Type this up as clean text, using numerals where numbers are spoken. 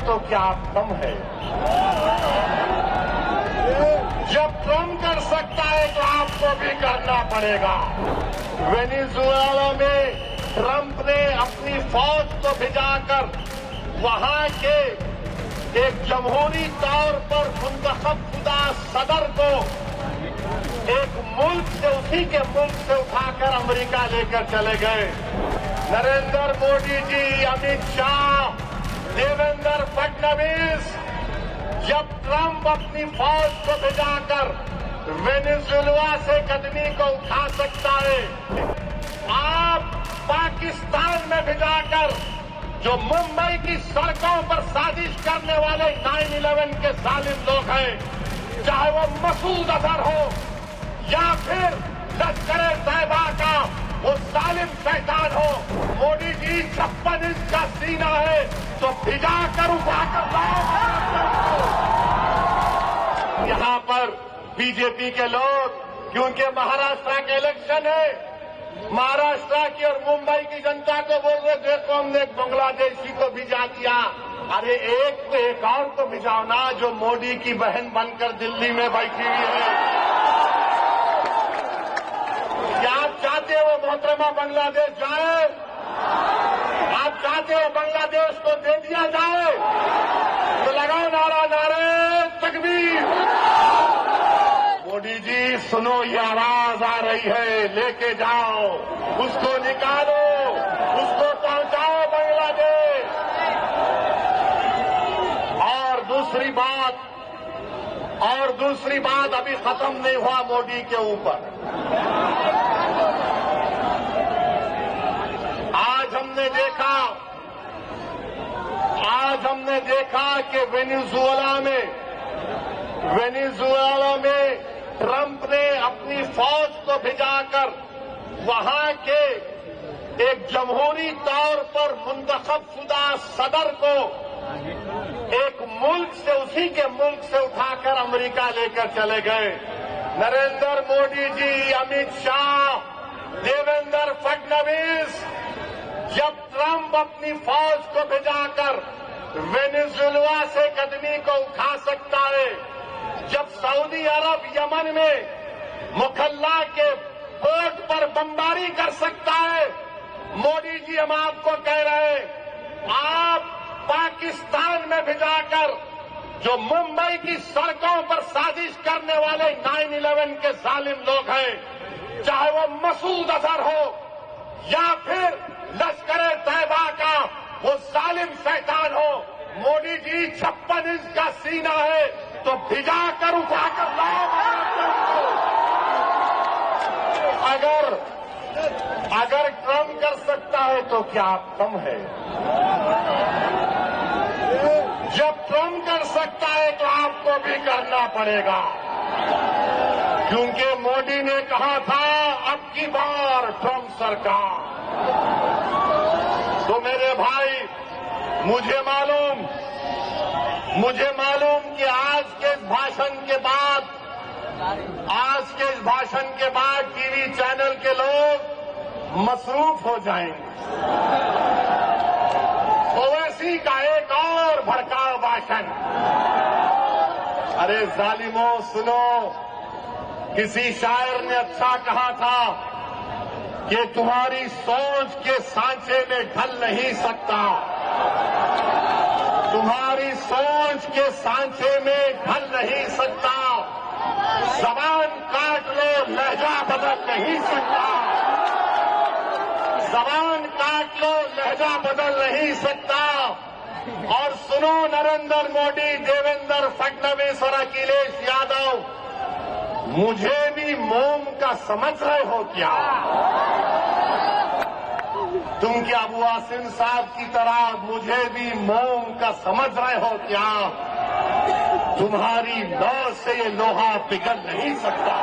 तो क्या कम है? जब ट्रम्प कर सकता है तो आपको भी करना पड़ेगा। वेनेजुएला में ट्रम्प ने अपनी फौज को भिजाकर वहां के एक जमहूरी तौर पर मुंतखबशुदा सदर को एक मुल्क से, उसी के मुल्क से उठाकर अमेरिका लेकर चले गए। नरेंद्र मोदी जी, अमित शाह, देवेंद्र फडणवीस, जब ट्रम्प अपनी फौज को भिजाकर वेनेजुएला से कदमी को उठा सकता है, आप पाकिस्तान में भिजाकर जो मुंबई की सड़कों पर साजिश करने वाले 9/11 के जालिम लोग हैं, चाहे वो मसूद अजहर हो या फिर लश्कर-ए-तैयबा का वो जालिम शैतान हो, मोदी जी 56 इंच का सीना है तो भिजाकर उठाकर लाओ। यहाँ पर बीजेपी के लोग, क्योंकि महाराष्ट्र के इलेक्शन है, महाराष्ट्र की और मुंबई की जनता को बोल रहे देखो हमने एक बांग्लादेशी को भिजा दिया। अरे एक और को भिजाओ ना, जो मोदी की बहन बनकर दिल्ली में बैठी हुई है। क्या आप चाहते हो मोहतरमा बांग्लादेश जाए? आप चाहते हो बांग्लादेश को दे दिया जाए? तो लगाओ नारा, नारे तकबीर। मोदी जी सुनो, ये आवाज आ रही है, लेके जाओ, उसको निकालो, उसको पहुंचाओ बांग्लादेश। और दूसरी बात अभी खत्म नहीं हुआ मोदी के ऊपर। आज हमने देखा कि वेनेजुएला में ट्रम्प ने अपनी फौज को भिजाकर वहां के एक जमहूरी तौर पर मुंतखबशुदा सदर को एक मुल्क से, उसी के मुल्क से उठाकर अमेरिका लेकर चले गए। नरेंद्र मोदी जी, अमित शाह, देवेंद्र फडणवीस, जब ट्रम्प अपनी फौज को भिजाकर वेनेजुएला से कदमी को उठा सकता है, जब सऊदी अरब यमन में मुखल्ला के पोर्ट पर बमबारी कर सकता है, मोदी जी हम आपको कह रहे हैं, आप पाकिस्तान में भिजाकर जो मुंबई की सड़कों पर साजिश करने वाले 9/11 के जालिम लोग हैं, चाहे वो मसूद अजहर हो या फिर लश्कर-ए-तैयबा का वो जालिम शैतान हो, मोदी जी 56 इंच का सीना है तो भिजाकर उठाकर लाओ। अगर ट्रम्प कर सकता है तो क्या कम है? जब ट्रम्प कर सकता है तो आपको भी करना पड़ेगा, क्योंकि मोदी ने कहा था अब की बार ट्रम्प सरकार। तो मेरे भाई, मुझे मालूम कि आज के इस भाषण के बाद टीवी चैनल के लोग मसरूफ हो जाएंगे। ओवैसी का एक और भड़काऊ भाषण। अरे जालिमों सुनो, किसी शायर ने अच्छा कहा था कि तुम्हारी सोच के सांचे में ढल नहीं सकता, तुम्हारी सोच के सांचे में ढल नहीं सकता, जबान काट लो लहजा बदल नहीं सकता, जबान काट लो लहजा बदल नहीं सकता। और सुनो नरेंद्र मोदी, देवेंद्र फडणवीस और अखिलेश यादव, मुझे भी मोम का समझ रहे हो क्या? तुम क्या अबू आसिम साहब की तरह मुझे भी मोम का समझ रहे हो क्या? तुम्हारी लौ से ये लोहा पिघल नहीं सकता।